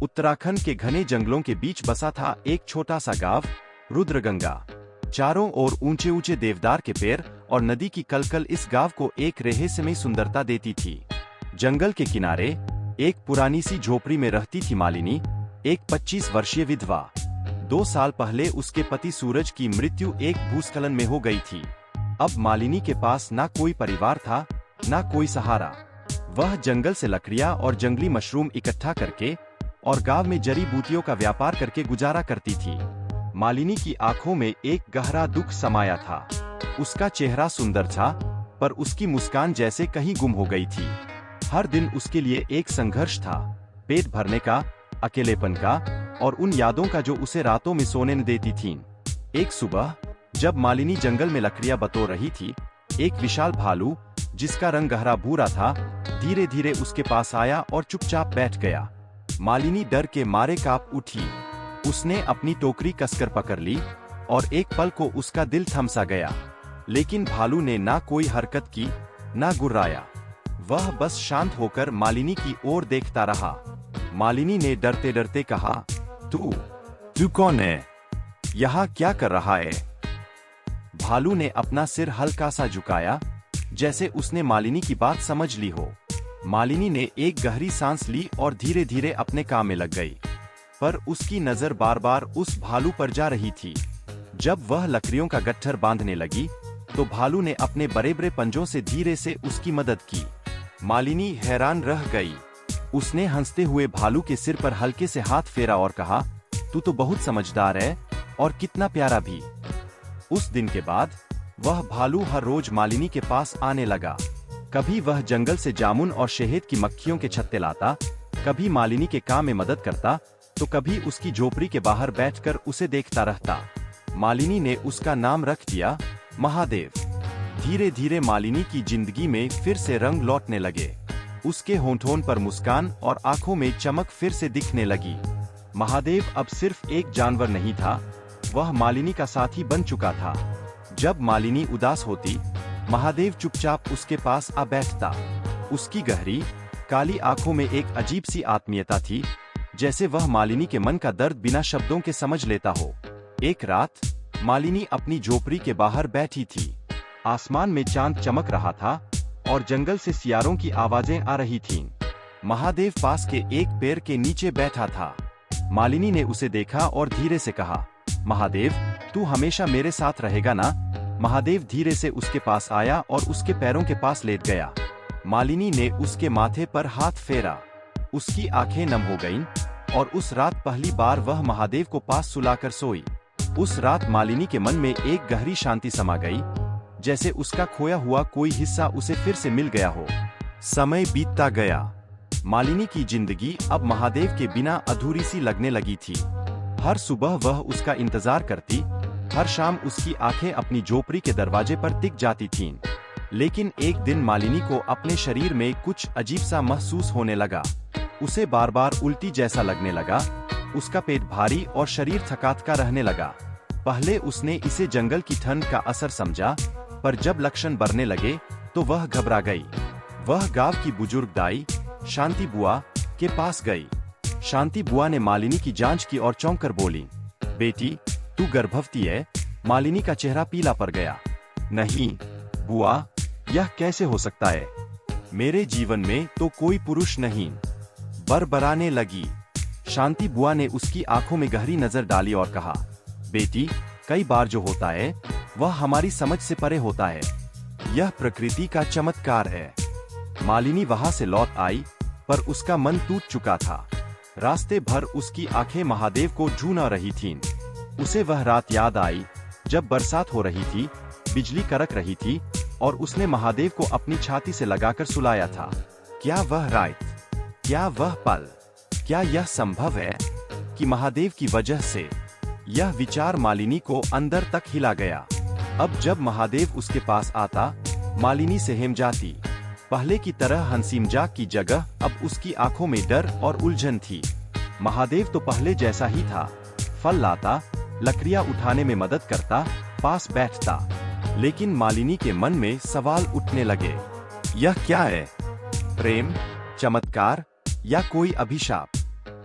उत्तराखंड के घने जंगलों के बीच बसा था एक छोटा सा गांव, रुद्रगंगा। चारों ओर ऊंचे ऊंचे देवदार के पेड़ और नदी की कलकल इस गांव को एक रहस्यमयी सुंदरता देती थी। जंगल के किनारे एक पुरानी सी झोपड़ी में रहती थी मालिनी, एक 25 वर्षीय विधवा। 2 साल पहले उसके पति सूरज की मृत्यु एक भूस्खलन में हो गई थी। अब मालिनी के पास ना कोई परिवार था, ना कोई सहारा। वह जंगल से लकड़ियां और जंगली मशरूम इकट्ठा करके और गांव में जड़ी बूटियों का व्यापार करके गुजारा करती थी। मालिनी की आंखों में एक गहरा दुख समाया था। उसका चेहरा सुंदर था, पर उसकी मुस्कान जैसे कहीं गुम हो गई थी। हर दिन उसके लिए एक संघर्ष था, पेट भरने का, अकेलेपन का और उन यादों का जो उसे रातों में सोने न देती थीं। एक सुबह जब मालिनी जंगल में लकड़ियां बटोर रही थी, एक विशाल भालू जिसका रंग गहरा भूरा था, धीरे धीरे उसके पास आया और चुपचाप बैठ गया। मालिनी डर के मारे कांप उठी। उसने अपनी टोकरी कसकर पकड़ ली और एक पल को उसका दिल थम सा गया। लेकिन भालू ने ना कोई हरकत की, ना गुर्राया। वह बस शांत होकर मालिनी की ओर देखता रहा। मालिनी ने डरते डरते कहा, तू कौन है? यहाँ क्या कर रहा है? भालू ने अपना सिर हल्का सा झुकाया, जैसे उसने मालिनी की बात समझ ली हो। मालिनी ने एक गहरी सांस ली और धीरे धीरे अपने काम में लग गई। पर उसकी नजर बार बार उस भालू पर जा रही थी। जब वह लकड़ियों का गट्ठर बांधने लगी, तो भालू ने अपने बड़े बड़े पंजों से धीरे से उसकी मदद की। मालिनी हैरान रह गई। उसने हंसते हुए भालू के सिर पर हल्के से हाथ फेरा और कहा, तू तो बहुत समझदार है और कितना प्यारा भी। उस दिन के बाद वह भालू हर रोज मालिनी के पास आने लगा। कभी वह जंगल से जामुन और शहद की मक्खियों के छत्ते लाता, कभी मालिनी के काम में मदद करता, तो कभी उसकी झोपड़ी के बाहर बैठकर उसे देखता रहता। मालिनी ने उसका नाम रख दिया महादेव। धीरे धीरे मालिनी की जिंदगी में फिर से रंग लौटने लगे। उसके होंठों पर मुस्कान और आंखों में चमक फिर से दिखने लगी। महादेव अब सिर्फ एक जानवर नहीं था, वह मालिनी का साथी बन चुका था। जब मालिनी उदास होती, महादेव चुपचाप उसके पास आ बैठता। उसकी गहरी काली आंखों में एक अजीब सी आत्मीयता थी, जैसे वह मालिनी के मन का दर्द बिना शब्दों के समझ लेता हो। एक रात मालिनी अपनी झोपड़ी के बाहर बैठी थी। आसमान में चांद चमक रहा था और जंगल से सियारों की आवाजें आ रही थीं। महादेव पास के एक पेड़ के नीचे बैठा था। मालिनी ने उसे देखा और धीरे से कहा, महादेव, तू हमेशा मेरे साथ रहेगा ना? महादेव धीरे से उसके पास आया और उसके पैरों के पास लेट गया। मालिनी ने उसके माथे पर हाथ फेरा। उसकी आंखें नम हो गईं और उस रात पहली बार वह महादेव को पास सुलाकर सोई। उस रात मालिनी के मन में एक गहरी शांति समा गई, जैसे उसका खोया हुआ कोई हिस्सा उसे फिर से मिल गया हो। समय बीतता गया। मालिनी की जिंदगी अब महादेव के बिना अधूरी सी लगने लगी थी। हर सुबह वह उसका इंतजार करती, हर शाम उसकी आंखें अपनी झोपड़ी के दरवाजे पर टिक जाती थीं। लेकिन एक दिन मालिनी को अपने शरीर में कुछ अजीब सा महसूस होने लगा। उसे बार बार उल्टी जैसा लगने लगा। उसका पेट भारी और शरीर थकात का रहने लगा। पहले उसने इसे जंगल की ठंड का असर समझा, पर जब लक्षण बढ़ने लगे तो वह घबरा गई। वह गांव की बुजुर्ग दाई शांति बुआ के पास गई। शांति बुआ ने मालिनी की जांच की और चौंक कर बोली, बेटी, तू गर्भवती है? मालिनी का चेहरा पीला पड़ गया। नहीं बुआ, यह कैसे हो सकता है? मेरे जीवन में तो कोई पुरुष नहीं, बरबराने लगी। शांति बुआ ने उसकी आंखों में गहरी नजर डाली और कहा, बेटी, कई बार जो होता है वह हमारी समझ से परे होता है। यह प्रकृति का चमत्कार है। मालिनी वहां से लौट आई, पर उसका मन टूट चुका था। रास्ते भर उसकी आंखें महादेव को ढूंढ रही थीं। उसे वह रात याद आई जब बरसात हो रही थी, बिजली कड़क रही थी और उसने महादेव को अपनी छाती से लगाकर सुलाया था। क्या वह रात, क्या वह पल, क्या यह संभव है कि महादेव की वजह से? यह विचार मालिनी को अंदर तक हिला गया। अब जब महादेव उसके पास आता, मालिनी सहम जाती। पहले की तरह हंसी मजाक की जगह अब उसकी आंखों में डर और उलझन थी। महादेव तो पहले जैसा ही था, फल लाता, लकड़ियां उठाने में मदद करता, पास बैठता। लेकिन मालिनी के मन में सवाल उठने लगे। यह क्या है? प्रेम, चमत्कार या कोई अभिशाप?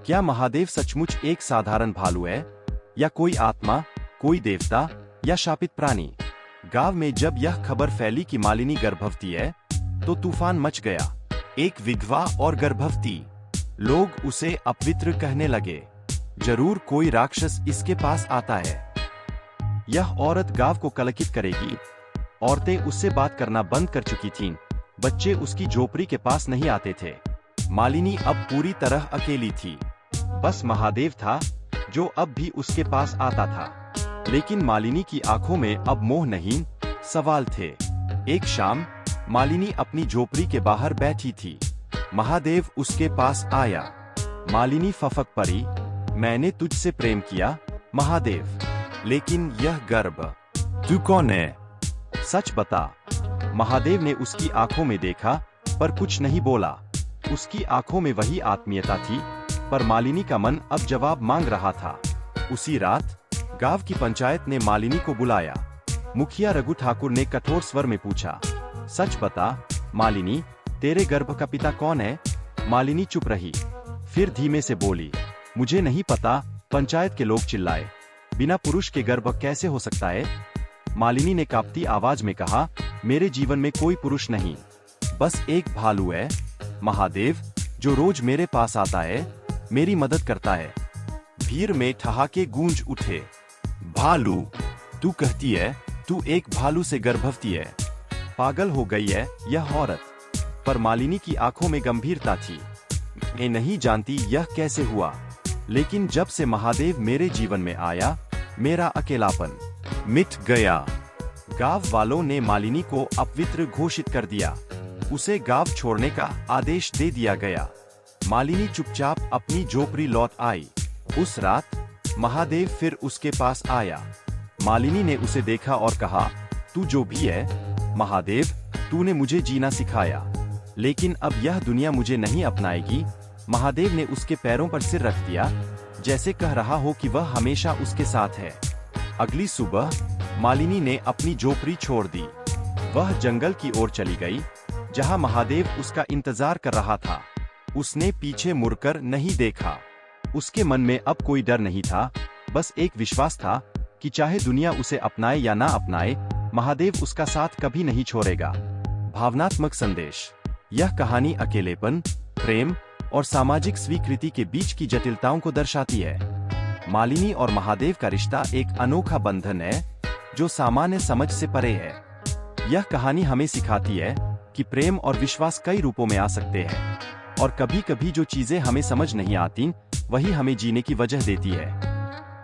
क्या महादेव सचमुच एक साधारण भालू है, या कोई आत्मा, कोई देवता, या शापित प्राणी? गांव में जब यह खबर फैली कि मालिनी गर्भवती है, तो तूफान मच गया। एक विधवा और गर्भवती, लोग उसे अपवित्र कहने लगे। जरूर कोई राक्षस इसके पास आता है। यह औरत गांव को कलंकित करेगी। औरतें उससे बात करना बंद कर चुकी थीं। बच्चे उसकी झोपड़ी के पास नहीं आते थे। मालिनी अब पूरी तरह अकेली थी। बस महादेव था, जो अब भी उसके पास आता था। लेकिन मालिनी की आंखों में अब मोह नहीं, सवाल थे। एक शाम मालिनी अपनी झोपड़ी के बाहर बैठी थी। महादेव उसके पास आया। मालिनी फफक पड़ी। मैंने तुझसे प्रेम किया महादेव, लेकिन यह गर्भ, तू कौन है? सच बता। महादेव ने उसकी आंखों में देखा, पर कुछ नहीं बोला। उसकी आंखों में वही आत्मीयता थी, पर मालिनी का मन अब जवाब मांग रहा था। उसी रात गांव की पंचायत ने मालिनी को बुलाया। मुखिया रघु ठाकुर ने कठोर स्वर में पूछा, सच बता मालिनी, तेरे गर्भ का पिता कौन है? मालिनी चुप रही, फिर धीमे से बोली, मुझे नहीं पता। पंचायत के लोग चिल्लाए, बिना पुरुष के गर्भ कैसे हो सकता है? मालिनी ने कांपती आवाज में कहा, मेरे जीवन में कोई पुरुष नहीं, बस एक भालू है महादेव, जो रोज मेरे पास आता है, मेरी मदद करता है। भीड़ में ठहाके गूंज उठे। भालू? तू कहती है तू एक भालू से गर्भवती है? पागल हो गई है यह औरत। पर मालिनी की आंखों में गंभीरता थी। मैं नहीं जानती यह कैसे हुआ, लेकिन जब से महादेव मेरे जीवन में आया, मेरा अकेलापन मिट गया। गांव वालों ने मालिनी को अपवित्र घोषित कर दिया। उसे गांव छोड़ने का आदेश दे दिया गया। मालिनी चुपचाप अपनी झोपड़ी लौट आई। उस रात महादेव फिर उसके पास आया। मालिनी ने उसे देखा और कहा, तू जो भी है महादेव, तूने मुझे जीना सिखाया, लेकिन अब यह दुनिया मुझे नहीं अपनाएगी। महादेव ने उसके पैरों पर सिर रख दिया, जैसे कह रहा हो कि वह हमेशा उसके साथ है। अगली सुबह मालिनी ने अपनी झोपड़ी छोड़ दी। वह जंगल की ओर चली गई, जहां महादेव उसका इंतजार कर रहा था। उसने पीछे मुड़कर नहीं देखा। उसके मन में अब कोई डर नहीं था, बस एक विश्वास था कि चाहे दुनिया उसे अपनाए या ना अपनाए, महादेव उसका साथ कभी नहीं छोड़ेगा। भावनात्मक संदेश। यह कहानी अकेलेपन, प्रेम और सामाजिक स्वीकृति के बीच की जटिलताओं को दर्शाती है। मालिनी और महादेव का रिश्ता एक अनोखा बंधन है, जो सामान्य समझ से परे है। यह कहानी हमें सिखाती है कि प्रेम और विश्वास कई रूपों में आ सकते हैं, और कभी-कभी जो चीजें हमें समझ नहीं आती, वही हमें जीने की वजह देती है।